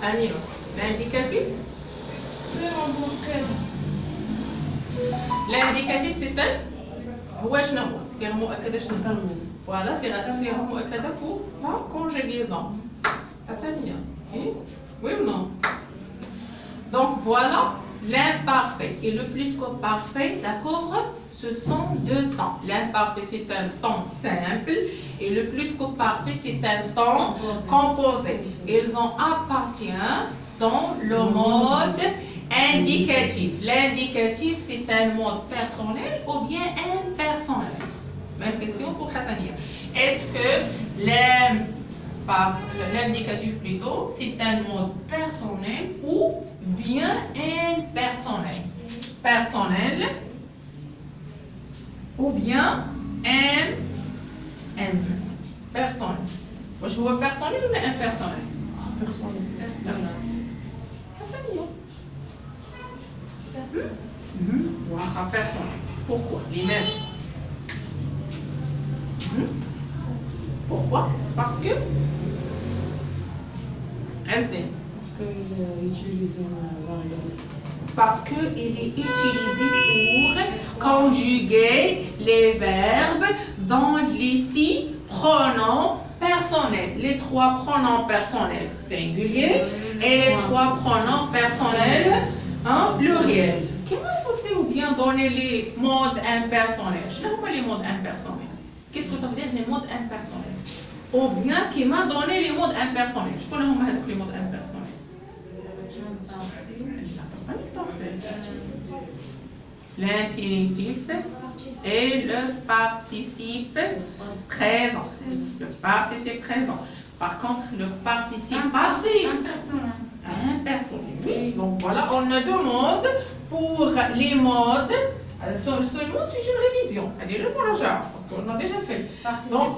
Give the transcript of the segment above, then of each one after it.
Amira, l'indicatif? L'indicatif c'est un هو شنو هو؟ صيغة مؤكدة شنو؟ Voilà, صيغة مؤكدة pour la conjugaison. Assamia. Oui ou non? Donc voilà l'imparfait. Et le plus que parfait, d'accord, ce sont deux temps. L'imparfait c'est un temps simple et le plus que parfait c'est un temps composé. Ils en appartiennent dans le mode indicatif. L'indicatif c'est un mode personnel ou bien impersonnel. Même question pour Hassania. Est-ce que l'indicatif plutôt, c'est un mode personnel ou bien impersonnel? Personnel ou bien personnel. Je vois personnel ou impersonnel? Personnel. Personnel. Pourquoi? Les mêmes. Pourquoi? Parce que restez. Parce qu'il est utilisé Parce qu'il est utilisé pour conjuguer les verbes dans les 6 pronoms personnels. Les 3 pronoms personnels singuliers et les 3 pronoms personnels pluriels. Comment sauter ou bien donner les modes impersonnels? Je ne sais pas les modes impersonnels. Qu'est-ce que ça veut dire les modes impersonnels? Ou bien qui m'a donné les modes impersonnels? Je connais les modes impersonnels. L'infinitif et le participe présent. Le participe présent. Par contre, le participe passé. Impersonnel. Oui. Donc voilà, on a deux modes pour les modes. Seulement c'est une révision. C'est-à-dire le projet, parce qu'on a déjà fait. Donc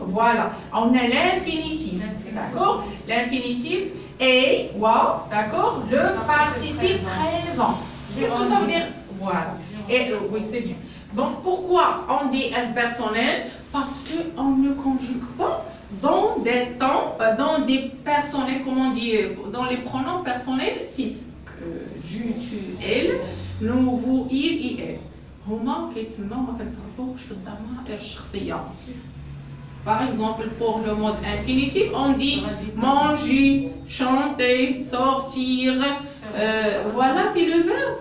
voilà, on a l'infinitif. D'accord? L'infinitif et wow, d'accord? Le participe présent. Qu'est-ce que ça veut dire? Voilà. Et oui, c'est bien. Donc pourquoi on dit impersonnel? Parce qu'on ne conjugue pas dans des temps, dans des personnels, comment on dit, dans les pronoms personnels 6. Je, tu, elle, nous, vous, il et elle. هما كيتسموا ما كنصرفوش في الضمائر الشخصية. Par exemple, pour le mode infinitif, on dit manger, chanter, sortir. Voilà, c'est le verbe.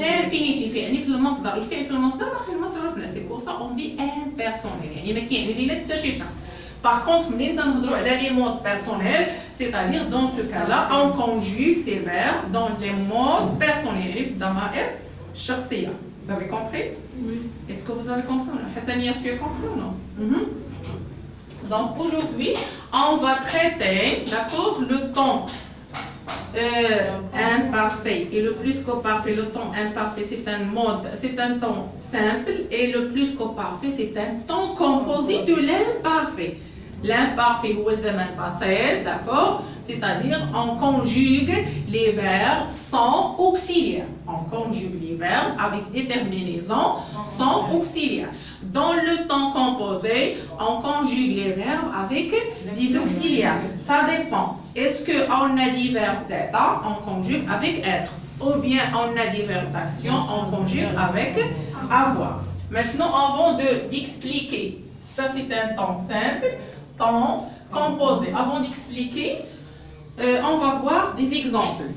L'infinitif, يعني في المصدر، الفعل في المصدر آخر المصدر في نفسه. C'est pour ça on dit impersonnel. يعني ما كاين لينا حتى شي شخص. Par contre, ملي نهضروا على les modes personnels, c'est-à-dire dans ce cas-là, on conjugue ces verbes dans les modes personnels. يعني في الضمائر الشخصية. Vous avez compris? Oui. Est-ce que vous avez compris? Hassania, tu as compris ou non? Donc aujourd'hui, on va traiter, d'accord, le temps imparfait et le plus que parfait. Le temps imparfait, c'est un mode, c'est un temps simple et le plus que parfait, c'est un temps composé de l'imparfait. L'imparfait ou zaman passé, d'accord? C'est-à-dire on conjugue les verbes sans auxiliaire. On conjugue les verbes avec des terminaisons sans auxiliaire. Dans le temps composé, on conjugue les verbes avec des auxiliaires. Ça dépend. Est-ce qu'on a des verbes d'état, on conjugue avec être. Ou bien on a des verbes d'action, on conjugue avec avoir. Maintenant, avant d'expliquer, ça c'est un temps simple, temps composé. Avant d'expliquer, on va voir des exemples.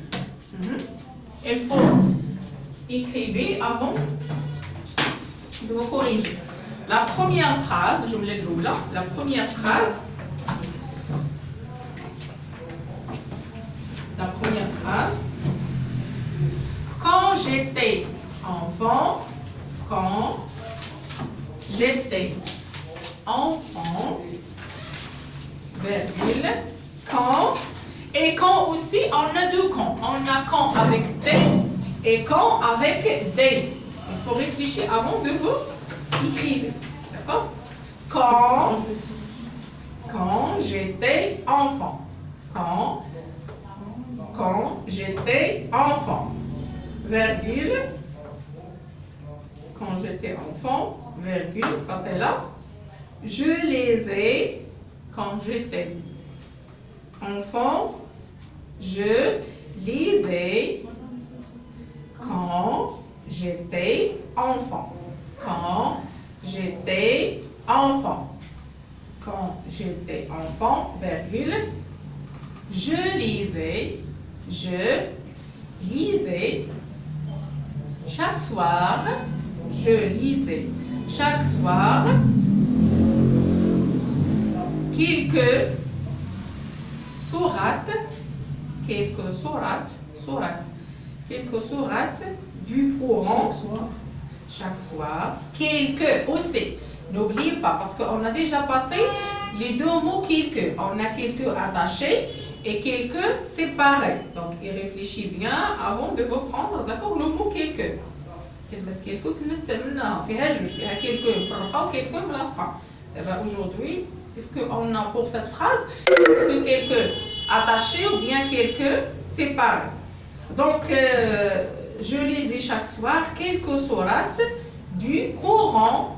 Il faut écrire avant de vous corriger. La première phrase, je me l'ai là, la première phrase, quand j'étais enfant, virgule, quand, et quand aussi, on a deux quand. On a quand avec des et quand avec des. Il faut réfléchir avant de vous écrire. D'accord? Quand j'étais enfant. Quand j'étais enfant. Virgule. Quand j'étais enfant. Virgule. Passez là. Je les ai quand j'étais enfant. Je lisais quand j'étais enfant. Quand j'étais enfant. Quand j'étais enfant, virgule. Je lisais chaque soir. Je lisais chaque soir quelques sourates du Coran chaque soir. Quelques aussi. N'oubliez pas, parce qu'on a déjà passé les deux mots quelques. On a quelques attachés et quelques séparés. Donc, il réfléchit bien avant de vous prendre, d'accord, le mot quelques. Quelques aujourd'hui, est-ce qu'on a pour cette phrase, est-ce que quelques attachés ou bien quelques séparés? Donc, je lisais chaque soir quelques sourates du Coran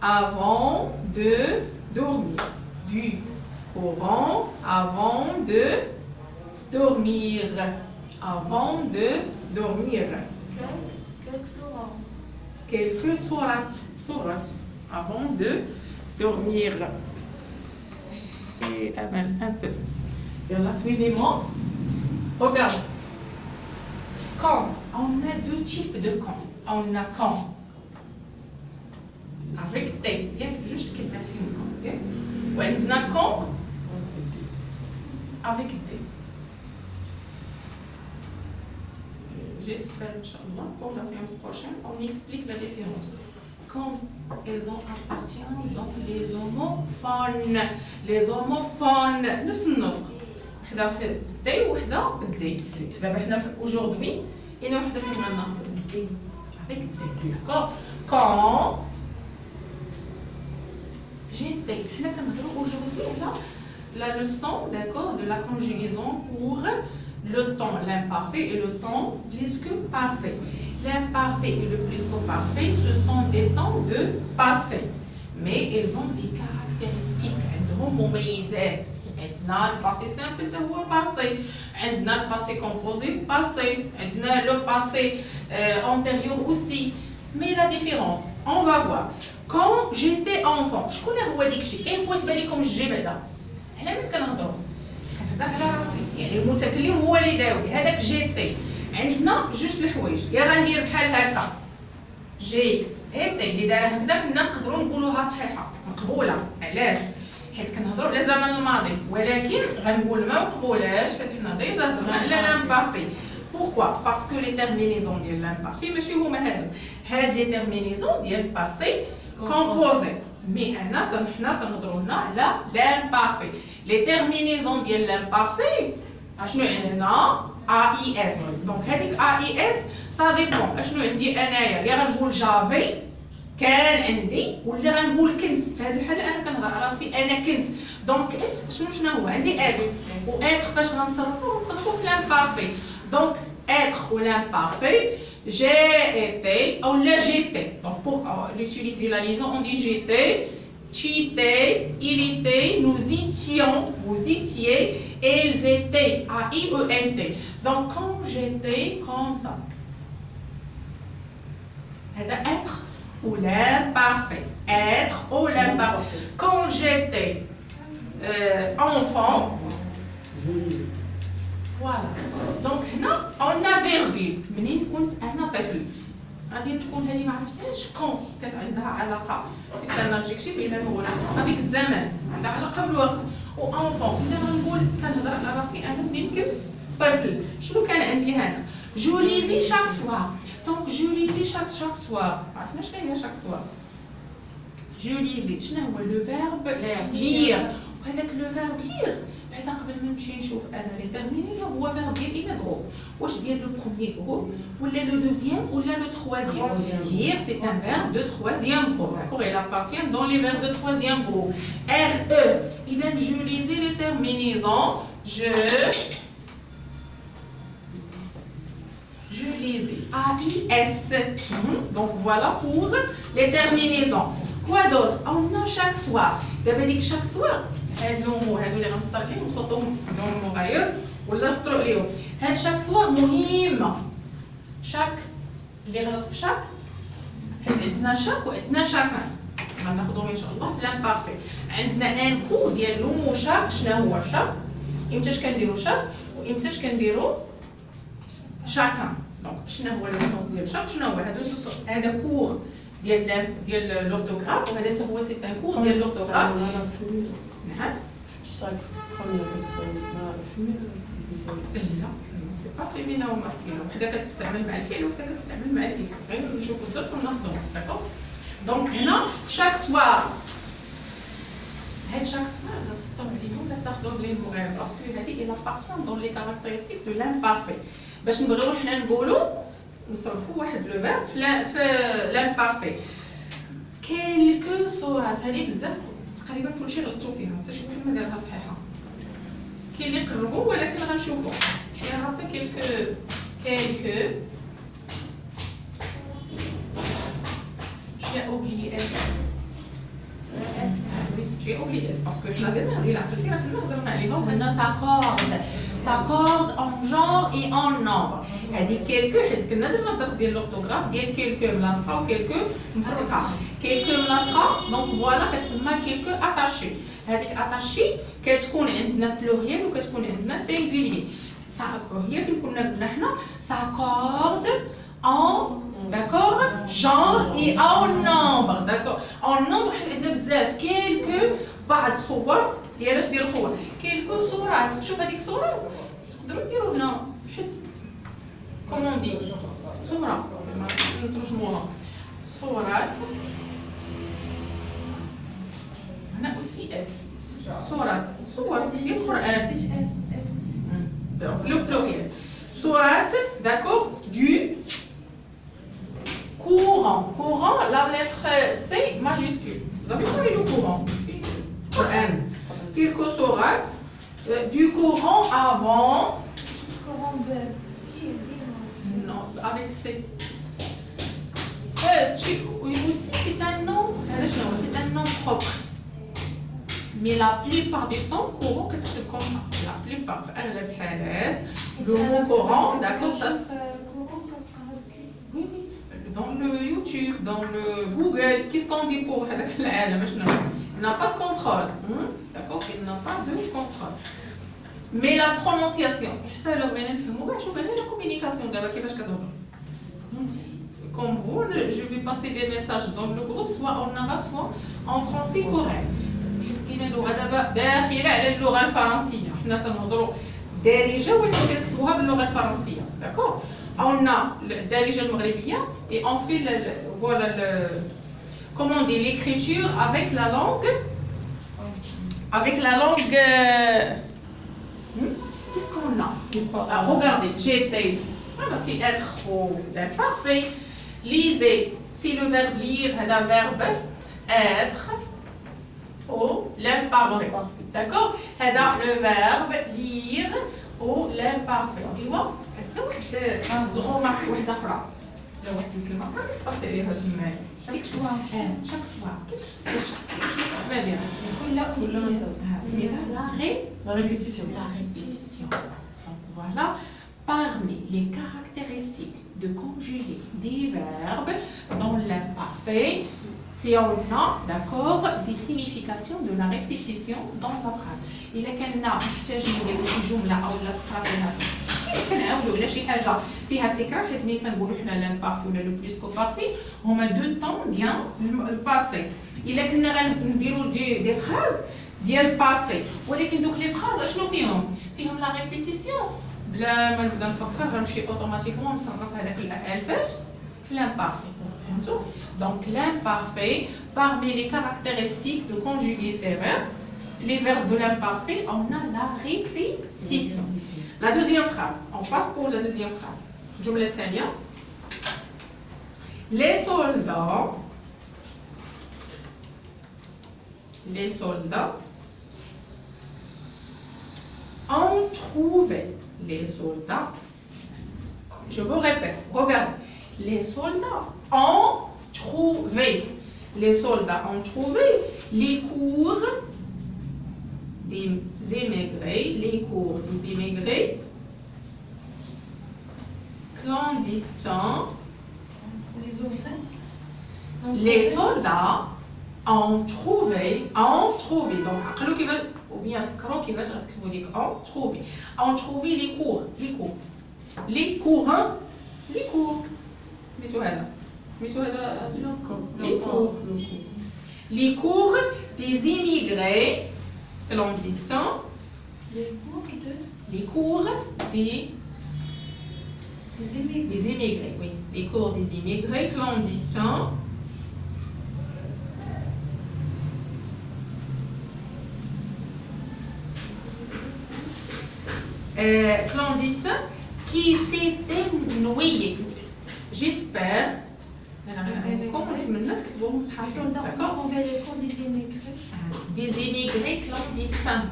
avant de dormir. Du Coran avant de dormir. Avant de dormir. Quelques sourates avant de dormir. Et même un peu. Bien, suivez-moi. Regarde. Quand. On a deux types de quand. On a quand. Avec T. Juste quelques quand. On a quand. Avec T. J'espère, Inch'Allah, pour la séance prochaine, on explique la différence. Quand elles appartiennent, donc les homophones. Les homophones. نفس النطق. وحدة في الدي وحدة بالدي. دابا حنا aujourd'hui et وحدة فين غناخذ بالدي. Avec الدي. Quand j'étais. حنا كنهضروا aujourd'hui là la leçon, d'accord, de la conjugaison pour le temps, l'imparfait et le temps plus que parfait. L'imparfait et le plus que parfait, ce sont des temps de passé. Mais ils ont des caractéristiques. عندهم مميزات. عندنا le passé simple هو passé. عندنا le passé composé passé. عندنا le passé antérieur aussi. Mais la différence, on va voir. Quand j'étais enfant, شكون هو ديك الشيء؟ كاين فواس بالكم الجي بعدا. على من كنهضروا؟ كنهضر على راسي. يعني المتكلم هو اللي داوي. هذاك جيتي. عندنا جوج الحوايج. يا غندير بحال هكا. جي ايتي اللي دارها هكذا كنا نقدروا نقولوها صحيحه مقبوله. علاش؟ حيت كنهضروا على الزمن الماضي، ولكن غنقول ما مقبولاش حيت حنا ديجا هضرنا على لامبارفي. Pourquoi? Parce que les terminaisons ديال l'imparfait ماشي هما هاد les terminaisons ديال passé composé. Mais حنا تنهضروا هنا على l'imparfait. Les terminaisons ديال l'imparfait اشنو عندنا؟ AIS. Donc هذيك AIS ça dépend. اشنو عندي انايا؟ يا غنقول جافي كان عندي ولا غنقول كنت. في هذه الحاله انا كنهضر على راسي انا كنت. دونك انت شنو هو؟ عندي ادي و اتر فاش غنصرفو في l'imparfait. Donc être ou l'imparfait, j'ai été ou là j'étais. Donc pour utiliser la liaison, on dit j'étais, tu étais, il était, nous étions, vous étiez, et ils étaient, A-I-E-N-T. Donc quand j'étais comme ça, être ou l'imparfait. Être ou l'imparfait. Quand j'étais enfant, voilà. Donc هنا on a virgule. منين كنت أنا طفل. غادي تكون هذه ما عرفتهاش كون كانت عندها علاقة. سي ان adjectif إلا مغولاسيون افيك الزمن. عندها علاقة بالوقت. و enfant. إذا غنقول كنهضر على راسي أنا منين كنت طفل. شنو كان عندي هنا؟ جو ليزي chaque soir. Donc je lisais chaque soir. عرفنا شنو هي chaque soir؟ Je lisais. شنو هو le verbe lire. وهذاك le verbe lire بعدا قبل ما نمشي نشوف انا لي تيرمينيزون هو فيرب ديال اين غروب. واش ديال لو بروميير غروب ولا لو دوزيام ولا لو تروازيام؟ lire c'est un verbe de troisième groupe. D'accord? Il appartient dans les verbes de troisième groupe. RE. إذا je lisais les terminaisons. Je lisais. AIS. Donc voilà pour les terminaisons. Quoi d'autre? On a chaque soir. D'abord chaque soir. هاد لومو هادو اللي غنسطر عليهم نحطوهم لون مغاير ولا نسطرو عليهم. هاد شاك صوار مهمه. شاك اللي غلط في شاك حيت عندنا شاك وعندنا شاكان غناخذوهم ان شاء الله في لامبارفي. عندنا ان كو ديال لومو شاك. شنو هو شاك؟ امتاش كنديرو شاك وامتاش كنديرو شاكان. دونك شنو هو لو سونس ديال شاك؟ شنو هو هذا كور ديال لورتوغراف وهذا حتى هو سي ان كور ديال لورتوغراف. نعم chaque première personne a féminin. لا سي با فيمينا و ماسكيلون. وحده كتستعمل مع الفعل وحده كتستعمل مع الاسم. غير نشوفوا الدرس وناخذوه. داكوغ. دونك هنا شاك سوار. هاد شاك سوار غتسطروا عليهم ولا تاخذوا لي المغير باسكو هذه لا بارتيان دون لي كاركتيرستيك دو لامبارفي. باش نبغيو حنا نقولوا نصرفوا واحد لو فيرب في لامبارفي. كيلكو صورات هذه بزاف تقريبا كلشي غلطوا فيها حتى شي واحد ما دارها صحيحه. كاين اللي قربوا ولكن غنشوفوا. شي غنعطي كيلكو j'ai oublié S. Oui, j'ai oublié S parce que حنا درنا هذه العقلتي راه كنا هضرنا عليها وقلنا s'accorde en genre et en nombre. هذه كيلكو حيت كنا درنا الدرس ديال لورتوغراف ديال كيلكو ملاصقه وكيلكو مفرقه. كيلكو ملاصقه دونك فوالا كتسمى كيلكو اتاشي. هذيك اتاشي كتكون عندنا بلوريال وكتكون عندنا سينغولير. هي فين كنا قلنا حنا s'accorde en d'accord genre et en nombre. d'accord en nombre حيت عندنا بزاف كيلكو بعض صور ديال اش ديال الخور. كيلكو صورات. شوف هذيك صورات تقدروا ديروا هنا حيت كومون دي صوره نترجموها صورات. هنا اوسي اس صورات صور ديال القران. لو بلوريال صورات. d'accord du courant, la lettre C majuscule. Vous avez parlé du courant ici? Coran. Quelques sourates du courant avant. Courant verbe. Non, avec C. Oui, aussi c'est un nom. C'est un nom propre. Mais la plupart du temps, courant, c'est comme ça. La plupart, le mot courant, d'accord, ça se oui, oui. Dans le YouTube, dans le Google, qu'est-ce qu'on dit pour il n'a pas de contrôle. D'accord? Il n'a pas de contrôle. Mais la prononciation, ça le la communication comme vous, je vais passer des messages dans le groupe, soit en arabe, soit en français correct. مسكينه اللغه دابا داخله على اللغه الفرنسيه. حنا تنهضروا دارجه ولكن كنكتبوها باللغه الفرنسيه. داكوغ. On a الدارجه المغربيه et on fait voilà comment on dit l'écriture avec la langue qu'est-ce qu'on a? Regardez, j'étais. Voilà, c'est être au l'imparfait. Lisez, c'est le verbe lire, le verbe être au l'imparfait. D'accord? هذا le verbe lire au l'imparfait. ايوا عندنا واحد الغومارك واحده اخرى. لا واحد الكلمه اخرى كنسترسي عليها تما. شاك سوار. شاك سوار. كيفاش ما بيان؟ كل La répétition. La répétition. Donc voilà, parmi les caractéristiques de conjuguer des verbes dans l'imparfait, c'est on a, d'accord, des significations de la répétition dans la phrase. إلا كنا محتاجين نديرو شي جملة أو لا فقرة فيها كنعاودو على شي حاجة فيها التكرار حيت ملي تنقولو حنا لامبارفي ولا لو بلوس كو بارفي هما دو طون ديال الباسي. إلا كنا غنديرو دي فراز ديال الباسي ولكن دوك لي فراز اشنو فيهم؟ فيهم لا ريبيتيسيون. بلا ما نبدا نفكر غنمشي اوتوماتيكمون نصرف هذاك الافعال فاش؟ في l'imparfait. Donc l'imparfait, parmi les caractéristiques de conjuguer ces verbes, les verbes de l'imparfait, on a la répétition. La deuxième phrase, on passe pour la deuxième phrase. Je me laisse bien. Les soldats ont trouvé. Les soldats, je vous répète, regardez. Les soldats ont trouvé. Les soldats ont trouvé les cours des émigrés, les cours des émigrés clandestins. Les soldats ont trouvé, donc ou bien ont trouvé les cours, les cours des immigrés clandestins, les cours des immigrés, oui, les cours des immigrés clandestins. Clandestins qui s'étaient noyés. J'espère. Comment tu me notes que c'est bon, d'accord? Des immigrés clandestins.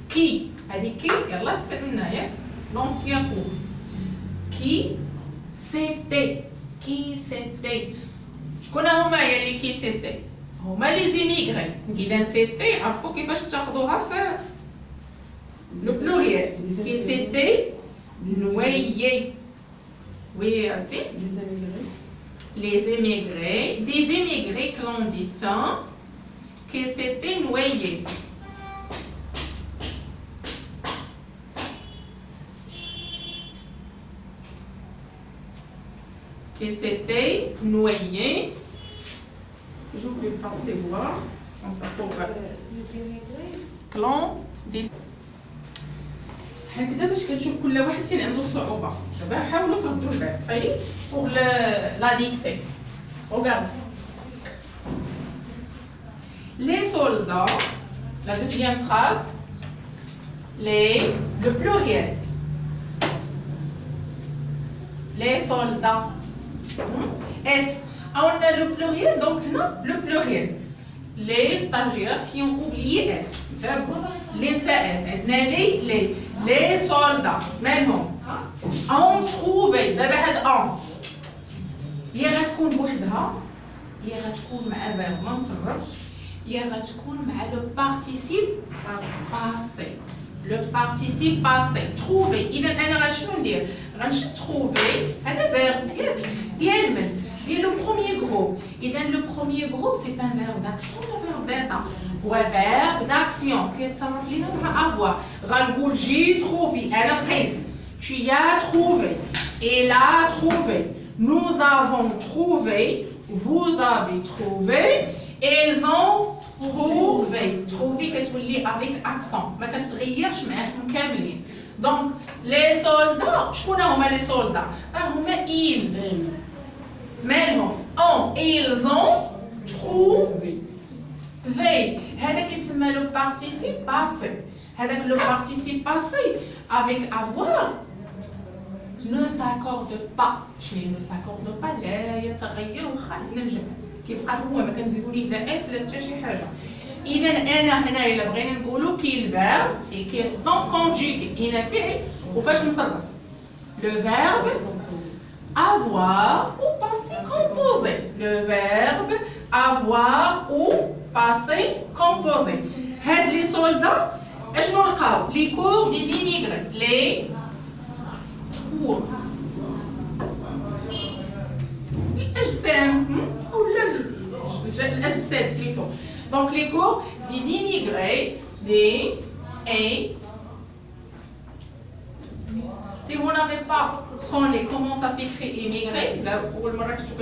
Qui l'ancien cours. Qui c'était. Je connais qui c'était. Les immigrés. إذا c'était, عرفوا كيفاش تاخذوها في le pluriel. Qui c'était noyés. Oui, les émigrés, des émigrés clandestins qui s'étaient noyés. Je vais passer voir. On s'appelle clandestins. هكذا باش كنشوف كل واحد فين عنده الصعوبة. دابا حاولوا تردوا البال. صاي pour la dictée. Regarde. Les soldats, la deuxième phrase, le pluriel. Les soldats. S. On a le pluriel, donc non, le pluriel. Les stagiaires qui ont oublié S. Les soldats, même ont trouvé. دابا هاد يا غتكون بوحدها يا غتكون مع verbe ما نصرفش يا غتكون مع le participe passé. Le participe passé. Trouver. إذا أنا غنشنو ندير؟ غنمشي trouver هذا verbe ديال من؟ ديال le premier groupe. إذا le premier groupe c'est un verbe d'action ou verbe d'état. وverbe d'action كيتصرف لينا مع avoir. غنقول j'ai trouvé. أنا لقيت. Tu as trouvé. Il a trouvé. Nous avons trouvé. Vous avez trouvé. Ils ont trouvé. Trouvé كتولي avec accent. ما كتغيرش معاهم كاملين. Donc les soldats شكون هما les soldats؟ راه هما ils. مالهم؟ ils ont trouvé. هذا كيتسمى لو participe passé. هذاك لو participe passé avec avoir ne s'accorde pas. شنو ne s'accorde pas؟ لا يتغير واخا عندنا الجمع كيبقى هو ما كنزيدو ليه لا اس لا حتى شي حاجه. اذا انا هنايا الا بغينا نقولوا كي الفيرب اي كي دونك كونجيغي هنا فعل وفاش نصرف لو فيرب avoir ou passé composé. Le verbe avoir ou passé composé. هاد لي سولدا اشنو لقاو؟ لي كور دي زيميغري. لي كور الأجسام ولا الأجساد plutôt. Donc les cours des immigrés et si vous n'avez pas connaît comment ça s'écrit immigré, là pour le moment